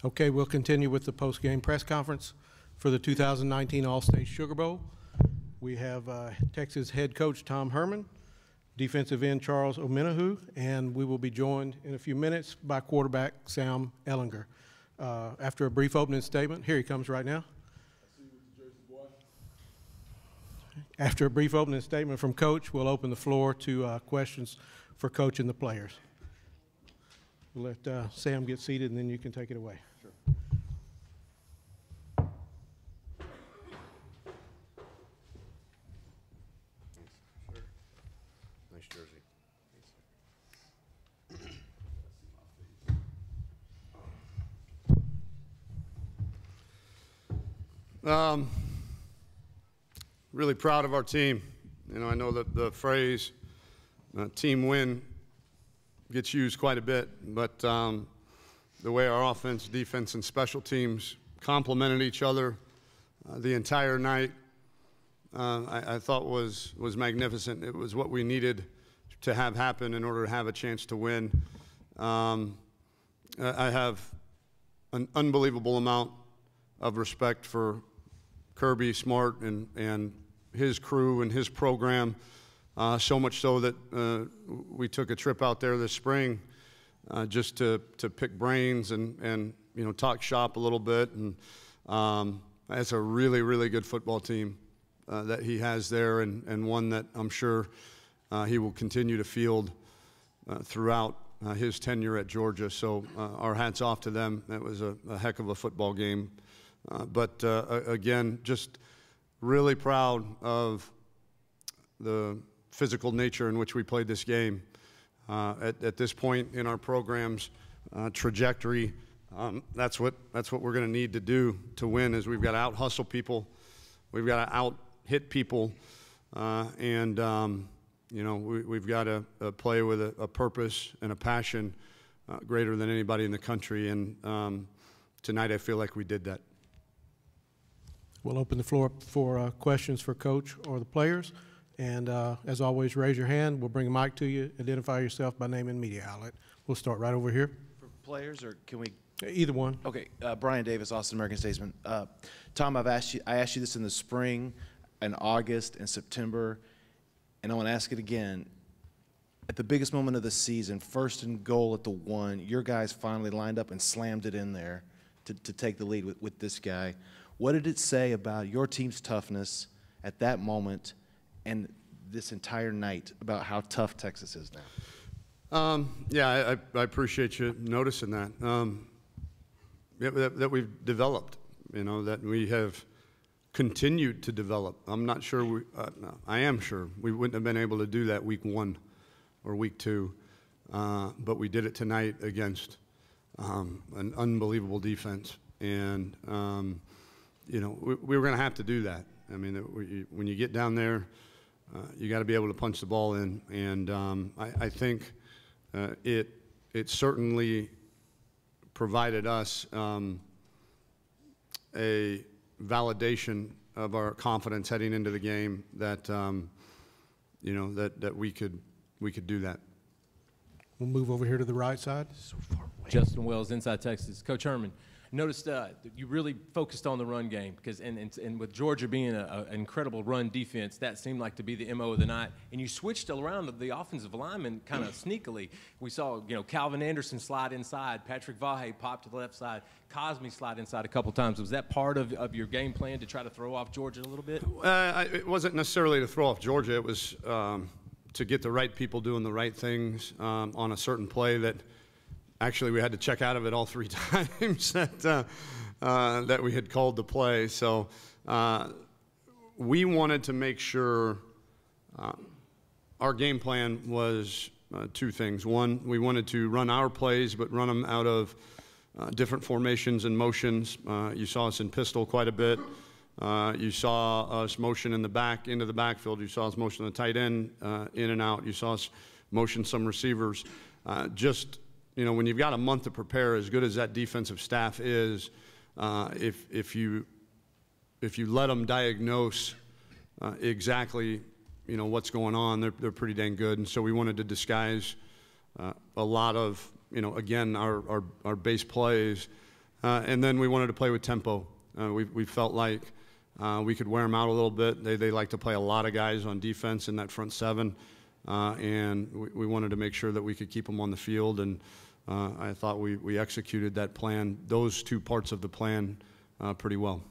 Okay, we'll continue with the post-game press conference for the 2019 Allstate Sugar Bowl. We have Texas head coach Tom Herman, defensive end Charles Omenahu, and we will be joined in a few minutes by quarterback Sam Ehlinger. After a brief opening statement, here he comes right now. After a brief opening statement from Coach, we'll open the floor to questions for Coach and the players. We'll let Sam get seated, and then you can take it away. Sure. Nice jersey. Really proud of our team. You know, I know that the phrase team win gets used quite a bit, but the way our offense, defense, and special teams complemented each other the entire night, I thought was magnificent. It was what we needed to have happen in order to have a chance to win. I have an unbelievable amount of respect for Kirby Smart and his crew and his program, so much so that we took a trip out there this spring just to pick brains and you know, talk shop a little bit. And it's a really, really good football team that he has there, and one that I'm sure he will continue to field throughout his tenure at Georgia. So our hats off to them. That was a heck of a football game. But again, just really proud of the physical nature in which we played this game. At this point in our program's trajectory, that's what we're going to need to do to win. Is we've got to out hustle people, we've got to out hit people, and you know, we've got to play with a purpose and a passion greater than anybody in the country. And tonight, I feel like we did that. We'll open the floor for questions for Coach or the players. And as always, raise your hand. We'll bring a mic to you. Identify yourself by name and media outlet. We'll start right over here. For players, or can we? Either one. Okay. Brian Davis, Austin American Statesman. Tom, I asked you this in the spring, in August, and September, and I want to ask it again. At the biggest moment of the season, 1st and goal at the 1, your guys finally lined up and slammed it in there to take the lead with this guy. What did it say about your team's toughness at that moment and this entire night about how tough Texas is now? Yeah, I appreciate you noticing that. That we've developed, you know, that we have continued to develop. I'm not sure, no, I am sure we wouldn't have been able to do that week 1 or week 2, but we did it tonight against an unbelievable defense. And you know, we were going to have to do that. I mean, when you get down there, you got to be able to punch the ball in. And I think it certainly provided us a validation of our confidence heading into the game that you know, that we could do that. We'll move over here to the right side. So far away. Justin Wells, Inside Texas. Coach Herman, noticed you really focused on the run game because, and with Georgia being an incredible run defense, that seemed like to be the MO of the night. And you switched around the offensive linemen kind of sneakily. We saw, you know, Calvin Anderson slide inside, Patrick Vahe pop to the left side, Cosme slide inside a couple times. Was that part of your game plan to try to throw off Georgia a little bit? It wasn't necessarily to throw off Georgia. It was to get the right people doing the right things on a certain play that actually we had to check out of it all 3 times that we had called the play. So we wanted to make sure our game plan was 2 things. One, we wanted to run our plays, but run them out of different formations and motions. You saw us in pistol quite a bit. You saw us motion in the back, into the backfield. You saw us motion the tight end in and out. You saw us motion some receivers. Just, you know, when you've got a month to prepare, as good as that defensive staff is, if you let them diagnose exactly, you know, what's going on, they're pretty dang good. And so we wanted to disguise a lot of, you know, again, our base plays And then we wanted to play with tempo. We felt like we could wear them out a little bit. They like to play a lot of guys on defense in that front seven, and we wanted to make sure that we could keep them on the field. And I thought we executed that plan, those two parts of the plan, pretty well.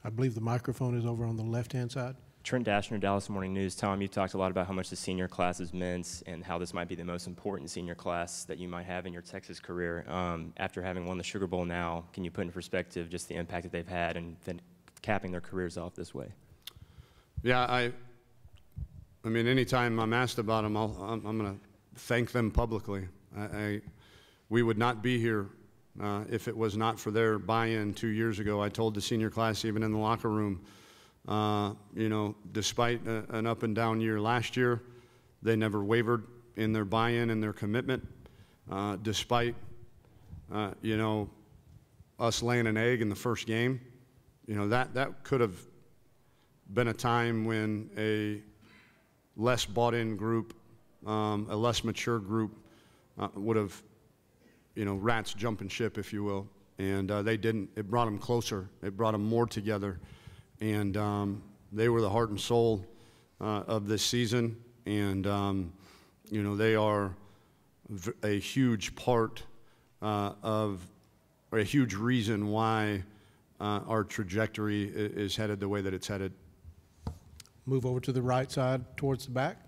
I believe the microphone is over on the left-hand side. Trent Dashner, Dallas Morning News. Tom, you talked a lot about how much the senior class has meant and how this might be the most important senior class that you might have in your Texas career. After having won the Sugar Bowl now, can you put in perspective just the impact that they've had and then capping their careers off this way? Yeah, I mean, anytime I'm asked about them, I'm going to thank them publicly. We would not be here if it was not for their buy-in 2 years ago. I told the senior class, even in the locker room, you know, despite an up and down year last year, they never wavered in their buy-in and their commitment. Despite, you know, us laying an egg in the first game, you know, that could have been a time when a less bought-in group, a less mature group would have, you know, rats jumping ship, if you will. And they didn't. It brought them closer. It brought them more together. And they were the heart and soul of this season. And, you know, they are a huge part or a huge reason why our trajectory is headed the way that it's headed. Move over to the right side towards the back.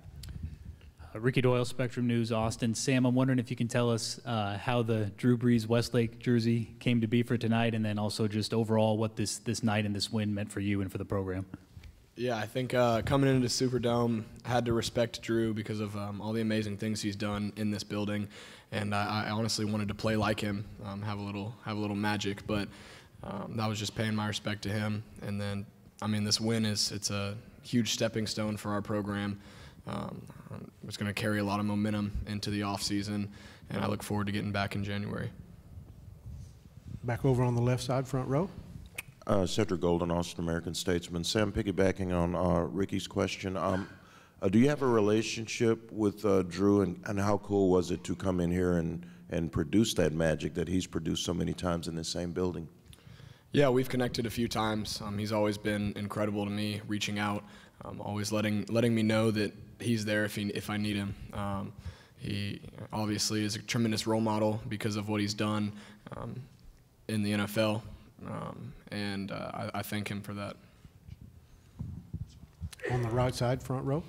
Ricky Doyle, Spectrum News, Austin. Sam, I'm wondering if you can tell us how the Drew Brees Westlake jersey came to be for tonight, and then also just overall what this night and this win meant for you and for the program. Yeah, I think coming into the Superdome, I had to respect Drew because of all the amazing things he's done in this building, and I honestly wanted to play like him, have a little magic, but that was just paying my respect to him. And then, I mean, this win it's a huge stepping stone for our program. It's going to carry a lot of momentum into the off season, and I look forward to getting back in January. Back over on the left side, front row. Cedric Golden, Austin American Statesman. Sam, piggybacking on Ricky's question, do you have a relationship with Drew, and how cool was it to come in here and produce that magic that he's produced so many times in the same building? Yeah, we've connected a few times. He's always been incredible to me, reaching out, always letting me know that he's there if I need him. He obviously is a tremendous role model because of what he's done in the NFL, and I thank him for that. On the right side, front row.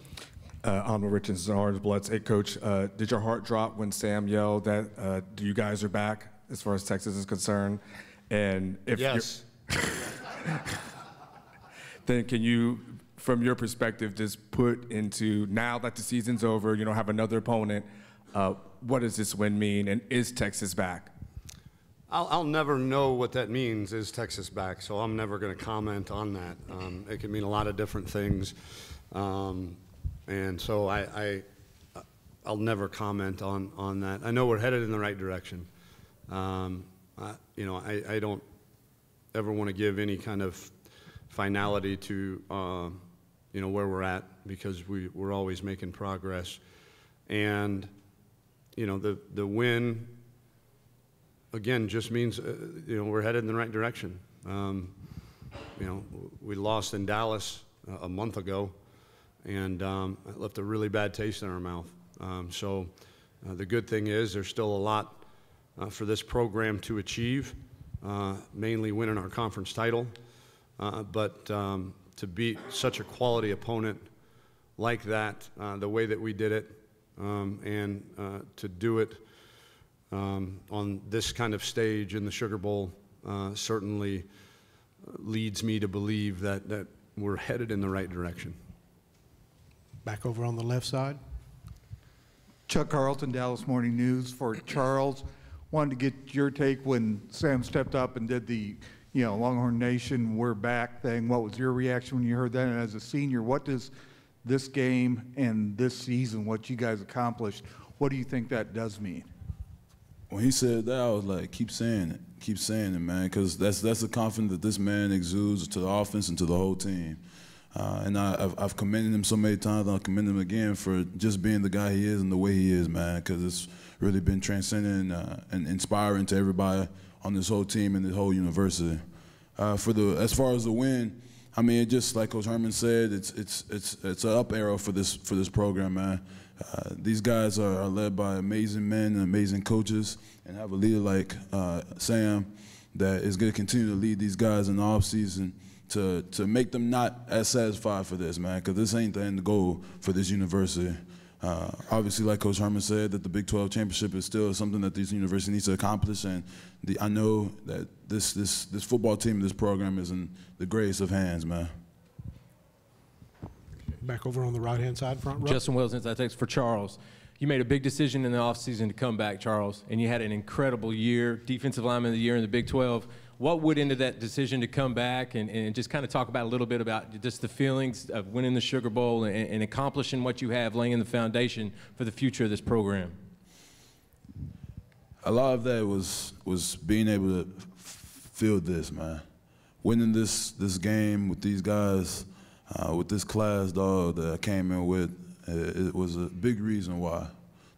Arnold Richardson, Orange Bloods. Hey, Coach, did your heart drop when Sam yelled that you guys are back as far as Texas is concerned? And if yes. Then can you, from your perspective, just put into, now that the season's over, you don't have another opponent, what does this win mean, and is Texas back? I'll never know what that means, is Texas back, so I'm never going to comment on that. It can mean a lot of different things, and so I'll never comment on that. I know we're headed in the right direction. You know, I don't ever want to give any kind of finality to, you know, where we're at, because we're always making progress. And, you know, the win, again, just means, you know, we're headed in the right direction. You know, we lost in Dallas a month ago, and it left a really bad taste in our mouth. So the good thing is there's still a lot for this program to achieve, mainly winning our conference title, but to beat such a quality opponent like that, the way that we did it, and to do it on this kind of stage in the Sugar Bowl certainly leads me to believe that we're headed in the right direction. Back over on the left side. Chuck Carlton, Dallas Morning News. For Charles, wanted to get your take when Sam stepped up and did the, you know, Longhorn Nation, we're back thing. What was your reaction when you heard that? And as a senior, what does this game and this season, what you guys accomplished, what do you think that does mean? When he said that, I was like, keep saying it, man, because that's the confidence that this man exudes to the offense and to the whole team. And I've commended him so many times, and I'll commend him again for just being the guy he is and the way he is, man, because it's really been transcendent and inspiring to everybody on this whole team and this whole university. As far as the win, I mean, it just like Coach Herman said, it's an up arrow for this program, man. These guys are led by amazing men and amazing coaches, and have a leader like Sam that is going to continue to lead these guys in the offseason to make them not as satisfied for this, man, because this ain't the end goal for this university. Obviously, like Coach Herman said, that the Big 12 championship is still something that this university needs to accomplish, and I know that this football team, this program is in the greatest of hands, man. Back over on the right-hand side, front row. Justin Wells, Inside Texas for Charles. You made a big decision in the offseason to come back, Charles, and you had an incredible year, defensive lineman of the year in the Big 12. What went into that decision to come back, and just kind of talk about a little bit about just the feelings of winning the Sugar Bowl and accomplishing what you have, laying the foundation for the future of this program? A lot of that was being able to feel this, man. Winning this game with these guys, with this class, dog, that I came in with, it was a big reason why,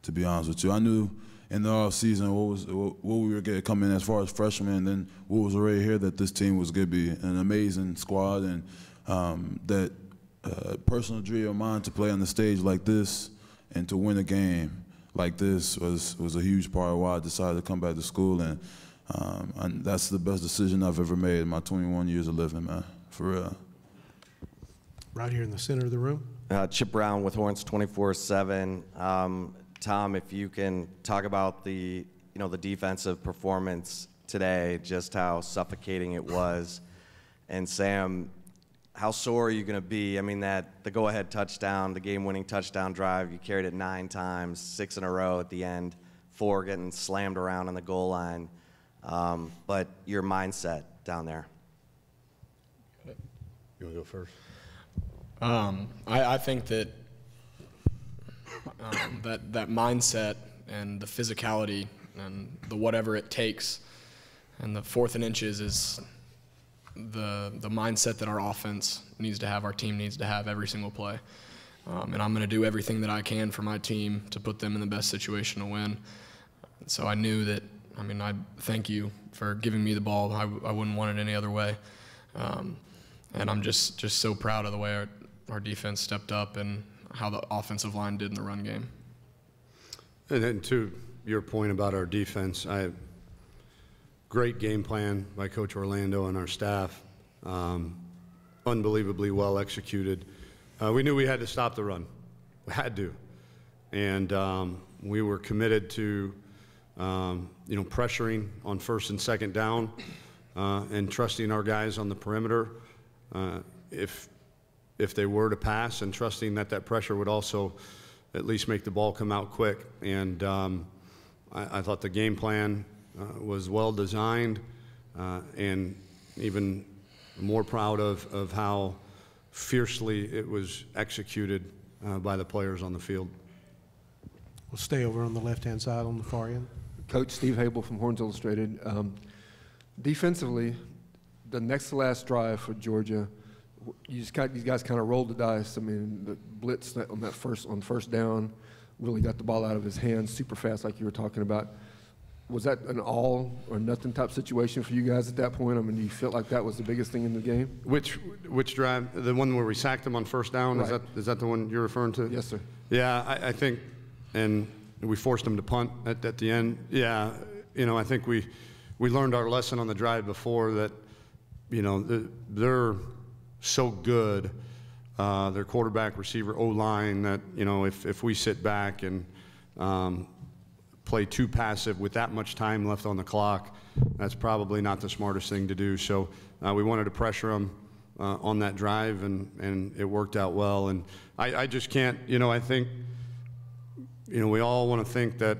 to be honest with you. I knew in the offseason what we were going to come in as far as freshmen, and then what was already here, that this team was going to be an amazing squad, and that personal dream of mine to play on the stage like this and to win a game like this was a huge part of why I decided to come back to school, and that's the best decision I've ever made in my 21 years of living, man, for real. Right here in the center of the room. Chip Brown with Horns 24/7. Tom, if you can talk about the defensive performance today, just how suffocating it was, and Sam, how sore are you going to be? I mean, the go-ahead touchdown, the game-winning touchdown drive, you carried it 9 times, 6 in a row at the end, 4 getting slammed around on the goal line. But your mindset down there. You want to go first? I think that that mindset and the physicality and the whatever it takes and the 4th and inches is the mindset that our offense needs to have, our team needs to have every single play. And I'm going to do everything that I can for my team to put them in the best situation to win. So I knew that, I mean, I thank you for giving me the ball. I wouldn't want it any other way. And I'm just so proud of the way our defense stepped up and how the offensive line did in the run game. And then to your point about our defense, great game plan by Coach Orlando and our staff, unbelievably well executed. We knew we had to stop the run. We had to. And we were committed to pressuring on 1st and 2nd down and trusting our guys on the perimeter if they were to pass, and trusting that pressure would also at least make the ball come out quick. And I thought the game plan was well designed, and even more proud of how fiercely it was executed by the players on the field. We'll stay over on the left-hand side on the far end. Coach Steve Habel from Horns Illustrated. Defensively, the next to last drive for Georgia, these guys kind of rolled the dice. I mean, the blitz on first down really got the ball out of his hands super fast, like you were talking about. Was that an all or nothing type situation for you guys at that point? I mean, do you feel like that was the biggest thing in the game? Which drive? The one where we sacked them on 1st down? Right. Is that the one you're referring to? Yes, sir. Yeah, I think, and we forced them to punt at the end. Yeah, I think we learned our lesson on the drive before that, they're so good, their quarterback, receiver, O-line, that, if we sit back and play too passive with that much time left on the clock, that's probably not the smartest thing to do. So we wanted to pressure them on that drive, and it worked out well. And I just can't, I think, we all want to think that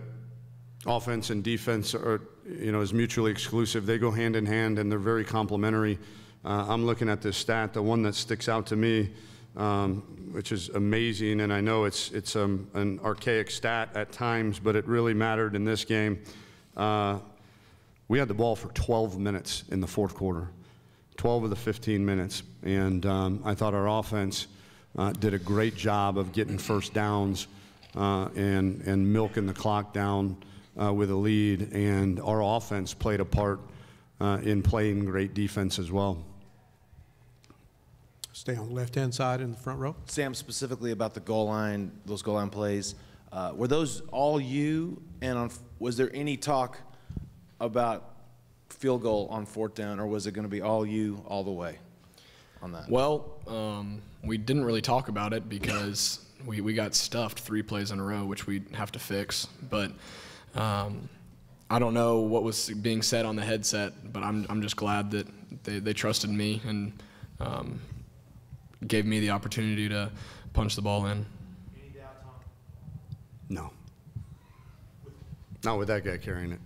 offense and defense are, is mutually exclusive. They go hand in hand, and they're very complementary. I'm looking at this stat, the one that sticks out to me, which is amazing, and I know it's an archaic stat at times, but it really mattered in this game. We had the ball for 12 minutes in the 4th quarter. 12 of the 15 minutes. And I thought our offense did a great job of getting first downs and milking the clock down with a lead. And our offense played a part in playing great defense as well. Stay on the left-hand side in the front row. Sam, specifically about the goal line, those goal line plays, were those all you? And was there any talk about field goal on 4th down, or was it going to be all you all the way on that? Well, we didn't really talk about it because we got stuffed 3 plays in a row, which we have to fix. But I don't know what was being said on the headset, but I'm just glad that they trusted me and gave me the opportunity to punch the ball in. Any doubt, Tom? No. Not with that guy carrying it.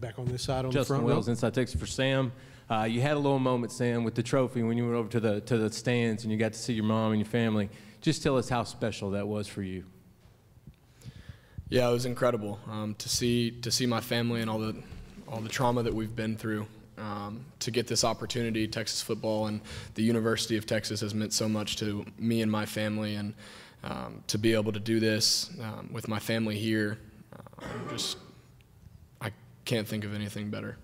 Back on this side on Justin the front Wells, row. Inside Texas for Sam. You had a little moment, Sam, with the trophy when you went over to the stands and you got to see your mom and your family. Just tell us how special that was for you. Yeah, it was incredible to see my family and all the trauma that we've been through. To get this opportunity, Texas football and the University of Texas has meant so much to me and my family, and to be able to do this with my family here, I can't think of anything better.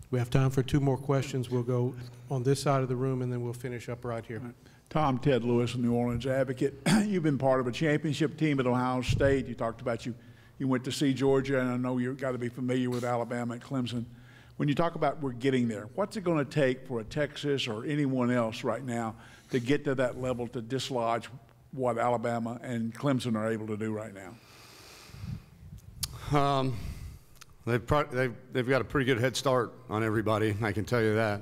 We have time for 2 more questions. We'll go on this side of the room, and then we'll finish up right here. Tom, Ted Lewis, New Orleans Advocate. You've been part of a championship team at Ohio State. You talked about you went to see Georgia, and I know you've got to be familiar with Alabama and Clemson. When you talk about we're getting there, what's it going to take for a Texas or anyone else right now to get to that level to dislodge what Alabama and Clemson are able to do right now? They've got a pretty good head start on everybody, I can tell you that.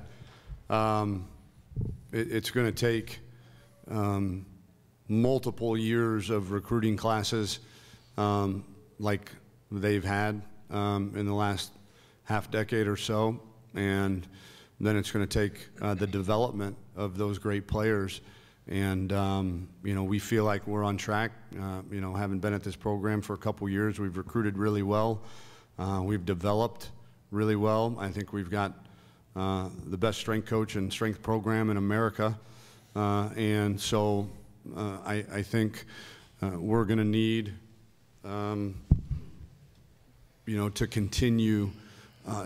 It's going to take multiple years of recruiting classes like they've had in the last half decade or so, and then it's going to take the development of those great players. And we feel like we're on track. Having been at this program for a couple years, we've recruited really well. We've developed really well. I think we've got the best strength coach and strength program in America. And so I think we're going to need, to continue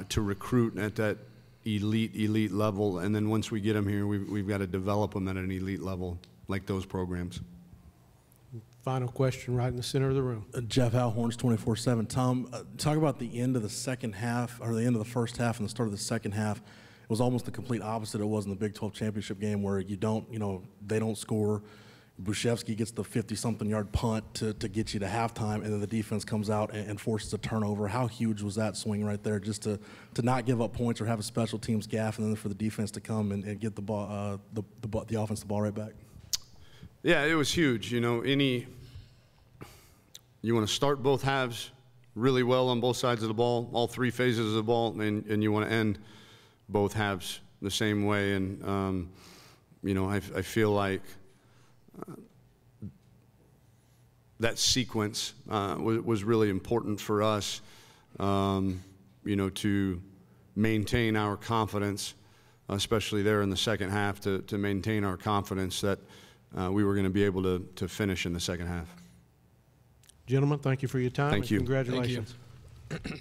to recruit at that elite level. And then once we get them here, we've got to develop them at an elite level, like those programs. Final question right in the center of the room. Jeff Alhorns, 24/7. Tom, talk about the end of the second half, or the end of the first half and the start of the second half. It was almost the complete opposite it was in the Big 12 championship game, where they don't score. Bushevsky gets the 50-something yard punt to get you to halftime, and then the defense comes out and forces a turnover. How huge was that swing right there, just to not give up points or have a special teams gaff, and then for the defense to come and get the ball, the offense the ball right back? Yeah, it was huge. You want to start both halves really well on both sides of the ball, all 3 phases of the ball, and you want to end both halves the same way. And I feel like that sequence was really important for us, to maintain our confidence, especially there in the second half, to maintain our confidence that we were going to be able to finish in the second half. Gentlemen, thank you for your time. Thank you. Congratulations. Thank you.